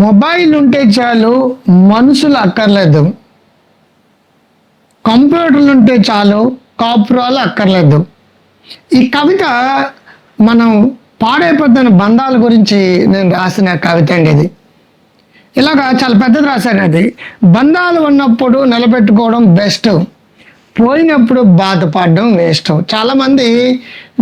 Mobile ఉంటే చాలు, మనుషులు అక్కర్లేదు. కంప్యూటర్లు ఉంటే చాలు, కాపురాలు అక్కర్లేదు. ఈ కవిత మనం పాడైపోతున్న బంధాల గురించి నేను రాసిన కవిత అండి ఇది. ఇలాగా చాలా పెద్దది రాశాను. అది బంధాలు ఉన్నప్పుడు నిలబెట్టుకోవడం బెస్ట్, పోయినప్పుడు బాధపడడం వేస్ట్. చాలామంది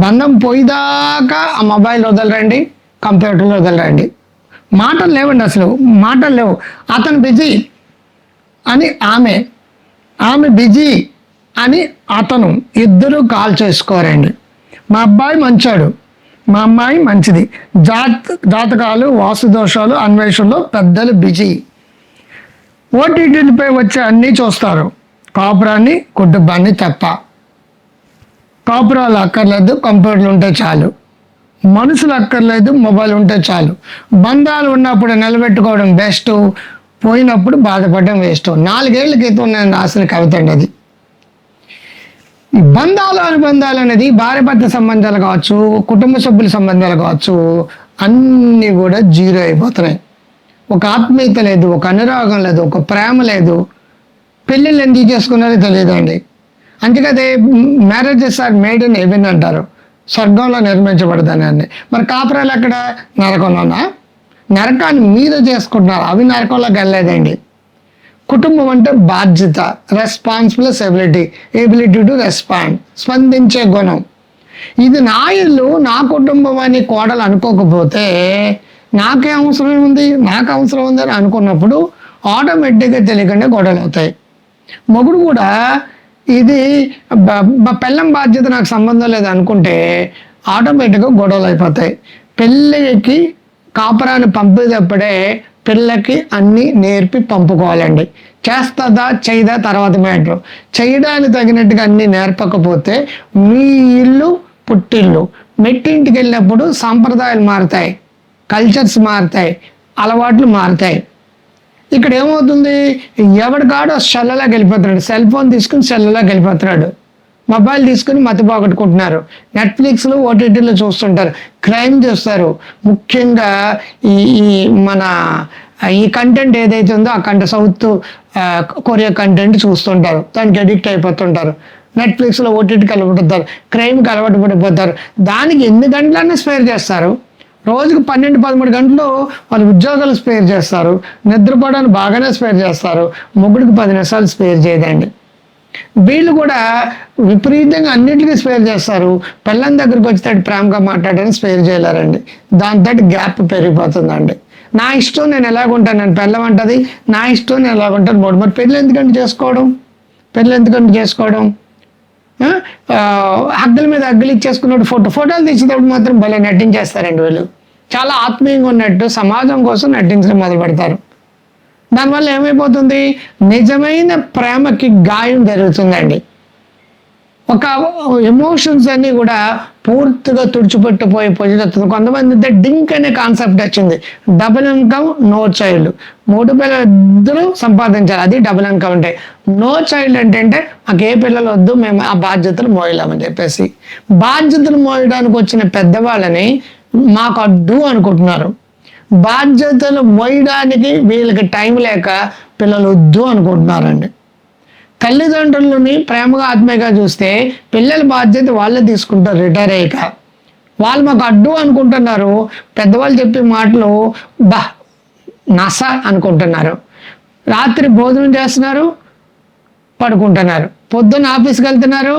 బంధం పోయిదాకా ఆ మొబైల్ వదలరండి, కంప్యూటర్లు వదలరండి. మాటలు లేవండి, అసలు మాటలు లేవు. అతను బిజీ అని ఆమె బిజీ అని అతను, ఇద్దరు కాల్ చేసుకోరండి. మా అబ్బాయి మంచాడు, మా అమ్మాయి మంచిది. జాతకాలు, వాస్తుదోషాలు అన్వేషణలో పెద్దలు బిజీ. ఓటీటీలపై వచ్చే అన్నీ చూస్తారు, కాపురాన్ని కుటుంబాన్ని తప్ప. కాపురాలు అక్కర్లేదు, కంప్యూటర్లు ఉంటే చాలు. మనుషులు అక్కర్లేదు, మొబైల్ ఉంటే చాలు. బంధాలు ఉన్నప్పుడు నిలబెట్టుకోవడం బెస్ట్, పోయినప్పుడు బాధపడడం వేస్ట్. 4 ఏళ్ల క్రితం నేను రాసిన కవిత అండి అది. ఈ అనుబంధాలు అనేది భార్యాభర్త సంబంధాలు కావచ్చు, కుటుంబ సభ్యుల సంబంధాలు కావచ్చు, అన్నీ కూడా జీరో అయిపోతున్నాయి. ఒక ఆత్మీయత లేదు, ఒక అనురాగం లేదు, ఒక ప్రేమ లేదు. పెళ్ళిళ్ళు ఎందుకు చేసుకున్నారో తెలియదండి. అందుకదే marriages are made in heaven అంటారు, స్వర్గంలో నిర్మించబడదని. మరి కాపురాలు ఎక్కడ? నరకంలోనా? నరకాన్ని మీద చేసుకుంటున్నారు, అవి నరకంలోకి వెళ్ళలేదండి. కుటుంబం అంటే బాధ్యత, రెస్పాన్సిబిలిటీ, ఎబిలిటీ టు రెస్పాండ్, స్పందించే గుణం. ఇది నా ఇల్లు, నా కుటుంబం అని కోడలు అనుకోకపోతే నాకు అవసరం ఉంది అని అనుకున్నప్పుడు ఆటోమేటిక్గా తెలియకుండా గొడవలు అవుతాయి. మొగుడు కూడా ఇది మా పెళ్ళం బాధ్యత, నాకు సంబంధం లేదు అనుకుంటే ఆటోమేటిక్గా గొడవలు అయిపోతాయి. పెళ్ళికి కాపురాన్ని పంపేటప్పుడే పిల్లకి అన్నీ నేర్పి పంపుకోవాలండి. చేస్తుందా చేయదా తర్వాత మ్యాటర్. చేయడానికి తగినట్టుగా అన్నీ నేర్పకపోతే మీ ఇల్లు పుట్టిల్లు. మెట్టింటికి వెళ్ళినప్పుడు సాంప్రదాయాలు మారుతాయి, కల్చర్స్ మారుతాయి, అలవాట్లు మారుతాయి. ఇక్కడ ఏమవుతుంది, ఎవడికాడో సెల్లలాగా వెళ్ళిపోతున్నాడు. సెల్ ఫోన్ తీసుకుని సెల్లలాగా వెళ్ళిపోతున్నాడు. మొబైల్ తీసుకుని మతి పోగొట్టుకుంటున్నారు. నెట్ఫ్లిక్స్లో, ఓటీటీలో చూస్తుంటారు, క్రైమ్ చూస్తారు. ముఖ్యంగా ఈ మన ఈ కంటెంట్ ఏదైతే ఉందో ఆ సౌత్ కొరియా కంటెంట్ చూస్తుంటారు, దానికి అడిక్ట్ అయిపోతుంటారు. నెట్ఫ్లిక్స్లో, ఓటీటీకి అలవాటు పడతారు, క్రైమ్కి అలవాటు పడిపోతారు. దానికి ఎన్ని గంటలన్నా స్పేర్ చేస్తారు. రోజుకు 12-13 గంటలు వాళ్ళు ఉద్యోగాలు స్పేర్ చేస్తారు, నిద్రపోవడానికి బాగానే స్పేర్ చేస్తారు. మొగుడికి 10 నిమిషాలు స్పేర్ చేయదండి. వీళ్ళు కూడా విపరీతంగా అన్నింటికీ స్పేర్ చేస్తారు. పిల్లల దగ్గరికి వచ్చేటట్టు ప్రేమగా మాట్లాడడానికి స్పేర్ చేయలేరండి. దాంతో గ్యాప్ పెరిగిపోతుందండి. నా ఇష్టం నేను ఎలాగుంటాను, నేను పిల్లం అంటది, నా ఇష్టం నేను ఎలాగుంటాను మూడు. మరి పెళ్ళి ఎందుకంటే చేసుకోవడం హగ్గుల మీద హగ్గులు ఇచ్చేసుకున్నప్పుడు ఫోటోలు తీసేటప్పుడు మాత్రం భలే నటించేస్తారండి వీళ్ళు. చాలా ఆత్మీయంగా ఉన్నట్టు సమాజం కోసం నటించడం మొదలు పెడతారు. దానివల్ల ఏమైపోతుంది, నిజమైన ప్రేమకి గాయం జరుగుతుందండి. ఒక ఎమోషన్స్ అన్నీ కూడా పూర్తిగా తుడిచిపెట్టిపోయి పొజిస్తుంది. కొంతమంది డింక్ అనే కాన్సెప్ట్ వచ్చింది. Double income, no child. 3 పిల్లలు ఇద్దరు సంపాదించాలి, అది డబుల్ ఇన్కమ్. అంటే నో చైల్డ్ అంటే మాకు ఏ పిల్లలు వద్దు, మేము ఆ బాధ్యతలు మోయలేమని చెప్పేసి. బాధ్యతలు మోయడానికి వచ్చిన పెద్దవాళ్ళని మాకు అడ్డు అనుకుంటున్నారు. బాధ్యతలు మోయడానికి వీళ్ళకి టైం లేక పిల్లలు వద్దు అనుకుంటున్నారండి. తల్లిదండ్రులని ప్రేమగా ఆత్మీయంగా చూస్తే పిల్లల బాధ్యత వాళ్ళే తీసుకుంటారు రిటైర్ అయ్యాక. వాళ్ళు మాకు అడ్డు అనుకుంటున్నారు. పెద్దవాళ్ళు చెప్పే మాటలు నస అనుకుంటున్నారు. రాత్రి భోజనం చేస్తున్నారు, పడుకుంటున్నారు. పొద్దున్న ఆఫీస్కి వెళ్తున్నారు,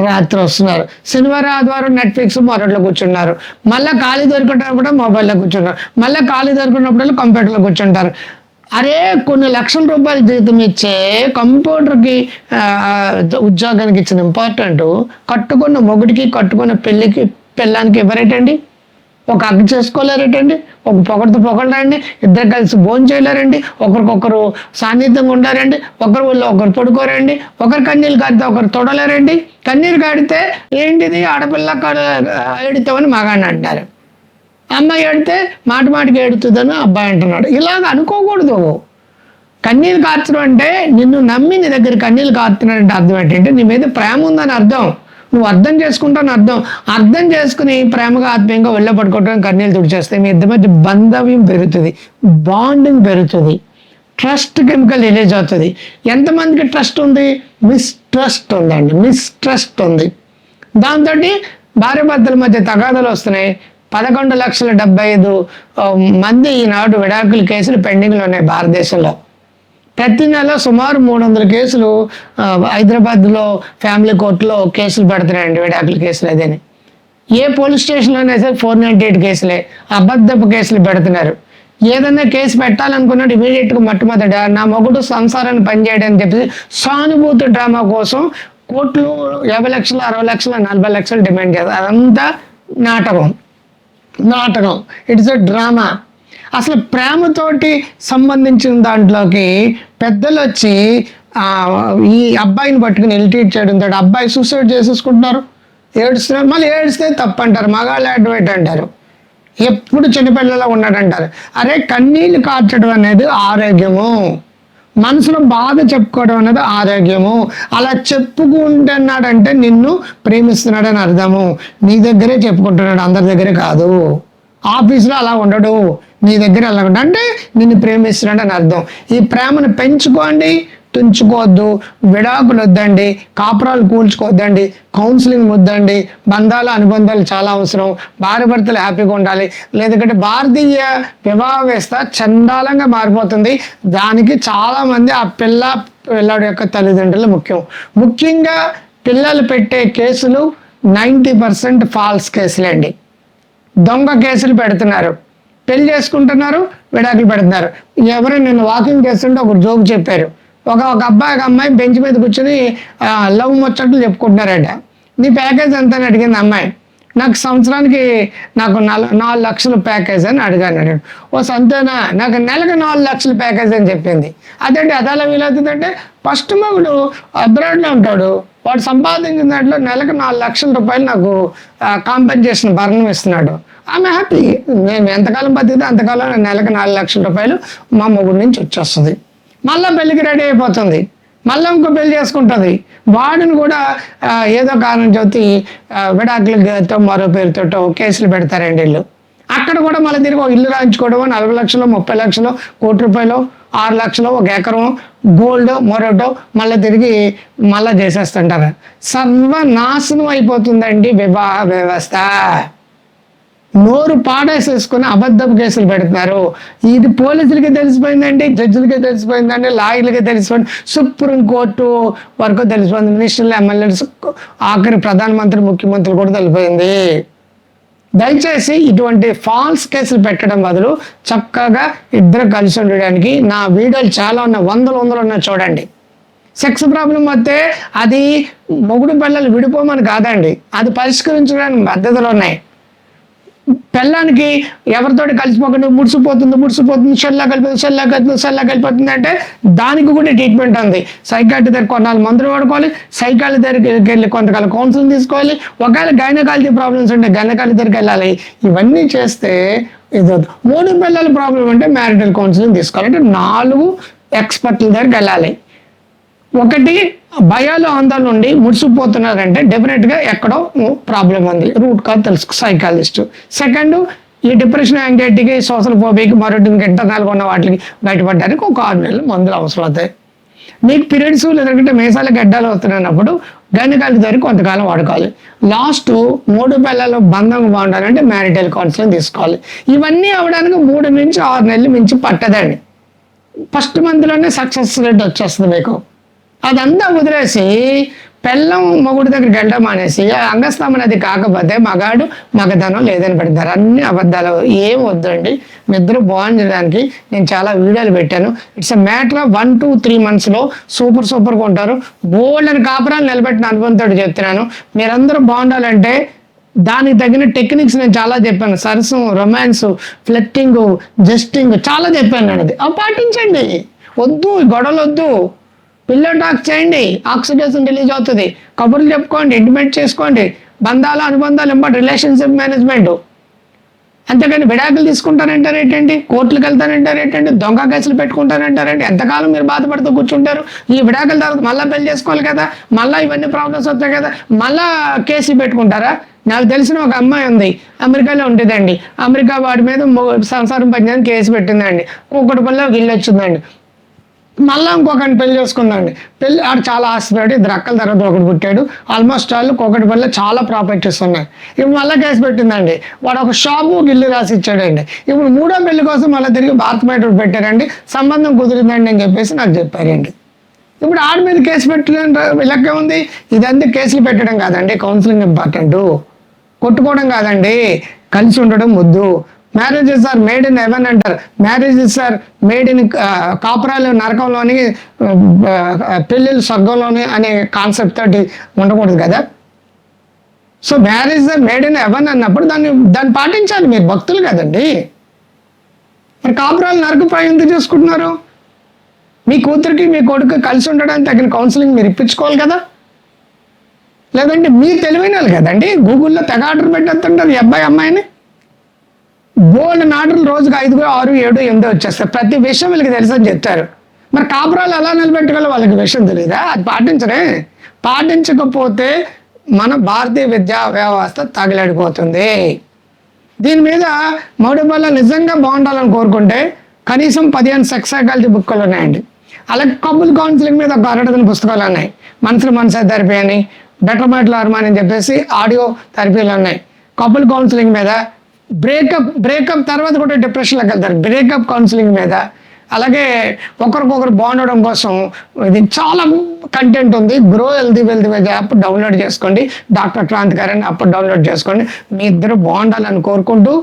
రాత్రి వస్తున్నారు. శనివారం ఆదివారం నెట్ఫ్లిక్స్ మొదట్లో కూర్చున్నారు. మళ్ళీ ఖాళీ దొరికినప్పుడు మొబైల్లో కూర్చున్నారు. మళ్ళీ ఖాళీ దొరికినప్పుడు కంప్యూటర్లో కూర్చుంటారు. అరే, కొన్ని లక్షల రూపాయలు జీతం ఇచ్చే కంప్యూటర్కి ఉద్యోగానికి ఇచ్చిన ఇంపార్టెంట్ కట్టుకున్న మొగుడికి, కట్టుకున్న పెళ్ళానికి ఎవరేటండి? ఒక అగ్గి చేసుకోలేరేటండి? ఒక పొగడరండి? ఇద్దరు కలిసి భోజనం చేయలేరండి? ఒకరికొకరు సాన్నిధ్యంగా ఉండారండి? ఒకరు పడుకోరండి? ఒకరు కన్నీళ్ళు కాడితే ఒకరు తొడలేరండి? కన్నీరు కాడితే ఏంటిది, ఆడపిల్ల ఏడుతామని మగాడిని అంటారు. అమ్మాయి ఏడితే మాటికి ఏడుతుందని అబ్బాయి అంటున్నాడు. ఇలాగ అనుకోకూడదు. కన్నీళ్ళు కార్చడం అంటే నిన్ను నమ్మి నీ దగ్గర కన్నీళ్ళు కార్చున్నాడంటే అర్థం ఏంటంటే నీ మీద ప్రేమ ఉందని అర్థం. నువ్వు అర్థం చేసుకుంటాను అర్థం చేసుకుని ప్రేమగా ఆత్మీయంగా వెళ్ళ పడుకోవడం కన్నీళ్ళు తుడిచేస్తే మీ ఇద్దరి మధ్య బంధవ్యం పెరుగుతుంది, బాండింగ్ పెరుగుతుంది, ట్రస్ట్ కెమికల్ రిలీజ్ అవుతుంది. ఎంతమందికి ట్రస్ట్ ఉంది? మిస్ట్రస్ట్ ఉందండి, మిస్ట్రస్ట్ ఉంది. దాంతో భార్యాభర్తల మధ్య తగాదాలు వస్తున్నాయి. 11,75,000 మంది ఈనాడు విడాకుల కేసులు పెండింగ్లో ఉన్నాయి భారతదేశంలో. ప్రతి నెల సుమారు 300 కేసులు హైదరాబాద్లో ఫ్యామిలీ కోర్టులో కేసులు పెడుతున్నాయండి, విడాకుల కేసులు. అదేని ఏ పోలీస్ స్టేషన్లోనే సరే 498 కేసులే, అబద్ధపు కేసులు పెడుతున్నారు. ఏదన్నా కేసు పెట్టాలనుకున్నాడు ఇమీడియట్గా మొట్టమొదట నా మొగుడు సంసారాన్ని పనిచేయడం అని చెప్పి సానుభూతి డ్రామా కోసం కోట్లు 50 లక్షలు, 60 లక్షలు, 40 లక్షలు డిమాండ్ చేస్తారు. అదంతా నాటకం, ఇట్స్ ఎ డ్రామా. అసలు ప్రేమతోటి సంబంధించిన దాంట్లోకి పెద్దలు వచ్చి ఈ అబ్బాయిని పట్టుకుని ఇరిటేట్ చేయడంతో అబ్బాయి సూసైడ్ చేసేసుకుంటున్నారు, ఏడుస్తున్నారు. మళ్ళీ ఏడిస్తే తప్పు అంటారు, మగాళ్ళు అడ్వైట్ అంటారు, ఎప్పుడు చిన్నపిల్లలా ఉన్నాడంటారు. అరే కన్నీళ్ళు కార్చడం అనేది ఆరోగ్యము, మనసులో బాధ చెప్పుకోవడం అనేది ఆరోగ్యము. అలా చెప్పుకుంటున్నాడంటే నిన్ను ప్రేమిస్తున్నాడని అర్థము. నీ దగ్గరే చెప్పుకుంటున్నాడు, అందరి దగ్గరే కాదు. ఆఫీస్లో అలా ఉండడు, నీ దగ్గర అలా ఉండడు అంటే నిన్ను ప్రేమిస్తున్నాడు అని అర్థం. ఈ ప్రేమను పెంచుకోండి, తుంచుకోవద్దు. విడాకులు వద్దండి, కాపురాలు కూల్చుకోవద్దండి, కౌన్సిలింగ్ వద్దండి. బంధాలు అనుబంధాలు చాలా అవసరం. భార్యాభర్తలు హ్యాపీగా ఉండాలి. లేదంటే భారతీయ వివాహ వ్యవస్థ చండాలంగా మారిపోతుంది. దానికి చాలామంది ఆ పిల్లాడి యొక్క తల్లిదండ్రులు ముఖ్యంగా పిల్లలు పెట్టే కేసులు 90% ఫాల్స్ కేసులే అండి. దొంగ కేసులు పెడుతున్నారు, పెళ్లి చేసుకుంటున్నారు, విడాకులు పెడుతున్నారు. ఎవరు నేను వాకింగ్ చేస్తుంటే ఒక జోక్ చెప్పారు. ఒక అమ్మాయి బెంచ్ మీద కూర్చొని లవ్ ముచ్చట్లు చెప్పుకుంటున్నారట. నీ ప్యాకేజ్ ఎంత అని అడిగింది అమ్మాయి. నాకు సంవత్సరానికి 4 లక్షల ప్యాకేజ్ అని అడిగాను. ఓ సంతేనా, నాకు నెలకు 4 లక్షల ప్యాకేజ్ అని చెప్పింది. అదేంటి అదలా వీలవుతుందంటే ఫస్ట్ మగుడు అబ్రాడ్లో ఉంటాడు, వాడు సంపాదించిన దాంట్లో నెలకు 4 లక్షల రూపాయలు నాకు కాంపెన్సేషన్ భరణం ఇస్తున్నాడు. ఆమె హ్యాపీ. మేము ఎంతకాలం బతికితే అంతకాలం నెలకు 4 లక్షల రూపాయలు మా మొగుడు నుంచి వచ్చేస్తుంది. మళ్ళీ పెళ్ళికి రెడీ అయిపోతుంది, మళ్ళీ ఇంకో పెళ్లి చేసుకుంటుంది. వాడిని కూడా ఏదో కారణం చెబుతూ విడాకులతో మరో పేరుతో కేసులు పెడతారండి వీళ్ళు. అక్కడ కూడా మళ్ళీ తిరిగి ఒక ఇల్లు రాయించుకోవడం 40 లక్షలు, 30 లక్షలు, ₹1 కోటి, 6 లక్షలు, 1 ఎకరం గోల్డ్ మరొకటో మళ్ళీ తిరిగి చేసేస్తుంటారు. సర్వనాశనం అయిపోతుందండి వివాహ వ్యవస్థ. నోరు పాడేసేసుకుని అబద్ధపు కేసులు పెడుతున్నారు. ఇది పోలీసులకి తెలిసిపోయిందండి, జడ్జిలకి తెలిసిపోయిందండి, లాయర్లకి తెలిసిపోయింది, సుప్రీంకోర్టు వరకు తెలిసిపోయింది, మినిస్టర్లు, ఎమ్మెల్యేలు, ఆఖరి ప్రధానమంత్రి, ముఖ్యమంత్రులు కూడా తెలిసిపోయింది. దయచేసి ఇటువంటి ఫాల్స్ కేసులు పెట్టడం బదులు చక్కగా ఇద్దరు కలిసి ఉండడానికి నా వీడియోలు చాలా ఉన్నాయి, వందలు ఉన్నాయి, చూడండి. సెక్స్ ప్రాబ్లం వస్తే అది మొగుడు పిల్లలు విడిపోమని కాదండి, అది పరిష్కరించడానికి పద్ధతులు ఉన్నాయి. పిల్లానికి ఎవరితోటి కలిసిపోకుండా ముడిసిపోతుంది, షెల్లా కలిపోతుంది అంటే దానికి కూడా ట్రీట్మెంట్ ఉంది. సైకాట్రీ దగ్గర కొన్నాళ్ళు మందులు వాడుకోవాలి, సైకాట్రీ దగ్గరికి వెళ్ళి కొంతకాలం కౌన్సిలింగ్ తీసుకోవాలి. ఒకవేళ గైనకాలజీ ప్రాబ్లమ్స్ ఉంటే గైనకాలజీ దగ్గరికి వెళ్ళాలి. ఇవన్నీ చేస్తే ఇది 3 పిల్లల ప్రాబ్లం అంటే మ్యారిటల్ కౌన్సిలింగ్ తీసుకోవాలి. అంటే 4 ఎక్స్పర్ట్ల దగ్గరికి వెళ్ళాలి. ఒకటి భయాలు ఆందోళన నుండి ముడిసిపోతున్నారంటే డెఫినెట్గా ఎక్కడో ప్రాబ్లం ఉంది, రూట్ కాజ్ తెలుసు సైకాలజిస్ట్. సెకండ్, ఈ డిప్రెషన్, యాంగ్జైటీకి, సోషల్ ఫోబియాకి, మరొకటి ఇంటర్నల్గా ఉన్న వాటికి బయటపడడానికి ఒక 6 నెలలు మందులు అవసరం అవుతాయి. మీకు పీరియడ్స్ లేదంటే మీసాలకు గడ్డలు వస్తున్నప్పుడు గైనకాలజీ దగ్గర కొంతకాలం వాడుకోవాలి. లాస్ట్ 3 పిల్లలు బంధం బాగుండాలంటే మ్యారిటల్ కౌన్సిలింగ్ తీసుకోవాలి. ఇవన్నీ అవ్వడానికి 3 నుంచి 6 నెలలు మించి పట్టదండి. ఫస్ట్ మంత్లోనే సక్సెస్ రేట్ వచ్చేస్తుంది మీకు. అదంతా వదిలేసి పెళ్ళం మొగుడి దగ్గరికి వెళ్ళడం మానేసి అంగస్తంభన అది కాకపోతే మగాడు మగధనం లేదని పెడతారు. అన్ని అబద్ధాలు, ఏం వద్దండి. మీ ఇద్దరు బాగుండడానికి నేను చాలా వీడియోలు పెట్టాను. It's a matter of 1 to 3 monthsలో సూపర్గా ఉంటారు. బోల్డ్ అని కాపురాలు నిలబెట్టిన అనుభవంతో చెప్తున్నాను. మీరందరూ బాగుండాలంటే దానికి తగిన టెక్నిక్స్ నేను చాలా చెప్పాను. సరసం, రొమాన్స్, ఫ్లర్టింగ్, జస్టింగ్ చాలా చెప్పాను. అది అవి పాటించండి. వద్దు గొడవలు వద్దు, పిల్లో టాక్ చేయండి, ఆక్సిడేషన్ రిలీజ్ అవుతుంది, కబుర్లు చెప్పుకోండి, ఇంటిమేట్ చేసుకోండి, బంధాలు అనుబంధాలు రిలేషన్షిప్ మేనేజ్మెంట్. అంతేకాని విడాకులు తీసుకుంటానంటారేంటండి, కోర్టులకు వెళ్తానంటారేంటండి, దొంగ కేసులు పెట్టుకుంటానంటారండి. ఎంతకాలం మీరు బాధపడుతూ కూర్చుంటారు? ఈ విడాకుల తర్వాత మళ్ళీ పెళ్లి చేసుకోవాలి కదా, మళ్ళీ ఇవన్నీ ప్రాబ్లమ్స్ వస్తాయి కదా, మళ్ళా కేసులు పెట్టుకుంటారా? నాకు తెలిసిన ఒక అమ్మాయి ఉంది, అమెరికాలో ఉంటుందండి. అమెరికా వాడి మీద సంసారం పంచాయతీ కేసు పెట్టిందండి. కూకటిపల్లిలో ఇల్లు వచ్చిందండి. మళ్ళీ ఇంకొకరిని పెళ్లి చేసుకుందండి. పెళ్లి ఆడు చాలా ఆస్తిపడి, ఇద్దరు అక్కల తర్వాత ఒకటి పుట్టాడు. ఆల్మోస్ట్ వాళ్ళు కూకటిపల్లిలో చాలా ప్రాపర్టీస్ ఉన్నాయి. ఇప్పుడు మళ్ళీ కేసు పెట్టిందండి. వాడు ఒక షాపు ఇల్లు రాసి ఇచ్చాడండి. ఇప్పుడు మూడో పెళ్లి కోసం మళ్ళీ తిరిగి భారత బయట పెట్టారండి. సంబంధం కుదిరిందండి అని చెప్పేసి నాకు చెప్పారండి. ఇప్పుడు ఆడి మీద కేసు పెట్టడం లెక్క ఉంది. ఇదంతా కేసులు పెట్టడం కాదండి, కౌన్సిలింగ్ ఇంపార్టెంట్. కొట్టుకోవడం కాదండి, కలిసి ఉండడం ముద్దు. Marriages are made in heaven అంటారు. మ్యారేజెస్ ఆర్ మేడ్ ఇన్ కాపురాలు నరకంలోని, పెళ్ళిళ్ళు స్వర్గంలోని అనే కాన్సెప్ట్ తోటి ఉండకూడదు కదా. So marriage are made in heaven అన్నప్పుడు దాన్ని పాటించాలి. మీరు భక్తులు కదండి. మరి కాపురాలు నరకప్రాయం ఎందుకు చేసుకుంటున్నారు? మీ కూతురికి మీ కొడుకు కలిసి ఉండడానికి తగిన కౌన్సిలింగ్ మీరు ఇప్పించుకోవాలి కదా. లేదంటే మీరు తెలివైన వాళ్ళు కదండి, గూగుల్లో తెగ ఆర్డర్ పెట్టేస్తుంటారు ఈ అబ్బాయి అమ్మాయిని. బోల్డ్ ఆర్డర్లు రోజుకి 5, 6, 7, 8 వచ్చేస్తాయి. ప్రతి విషయం వీళ్ళకి తెలుసని చెప్తారు. మరి కాపురాలు ఎలా నిలబెట్టుకోవాలో వాళ్ళకి విషయం తెలియదా? అది పాటించరే. పాటించకపోతే మన భారతీయ విద్యా వ్యవస్థ తగిలాడిపోతుంది. దీని మీద మౌడపల్ల నిజంగా బాగుండాలని కోరుకుంటే కనీసం 15 సెక్స్ సైకాలజీ బుక్కులు ఉన్నాయండి. అలాగే కపుల్ కౌన్సిలింగ్ మీద ఒక 6 పుస్తకాలు ఉన్నాయి. మనసు థెరపీ అని, బెటర్మెంట్ హార్మోన్ అని చెప్పేసి ఆడియో థెరపీలు ఉన్నాయి. కపుల్ కౌన్సిలింగ్ మీద, బ్రేకప్ తర్వాత కూడా డిప్రెషన్లోకి వెళ్తారు, బ్రేకప్ కౌన్సిలింగ్ మీద. అలాగే ఒకరికొకరు బాగుండడం కోసం ఇది చాలా కంటెంట్ ఉంది. Grow healthy wealthy veg app download చేసుకోండి. డాక్టర్ క్రాంతికారి అని యాప్ డౌన్లోడ్ చేసుకోండి. మీ ఇద్దరు బాగుండాలని కోరుకుంటూ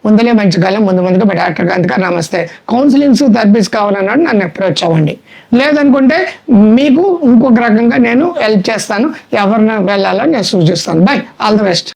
ముందులే మంచి కాలం ముందుగా మీ డాక్టర్ క్రాంతికారి నమస్తే. కౌన్సిలింగ్స్ థెరపీస్ కావాలన్నాడు, నన్ను అప్రోచ్ అవ్వండి. లేదనుకుంటే మీకు ఇంకొక రకంగా నేను హెల్ప్ చేస్తాను. ఎవరిని వెళ్ళాలో నేను సూచిస్తాను. By, all the best.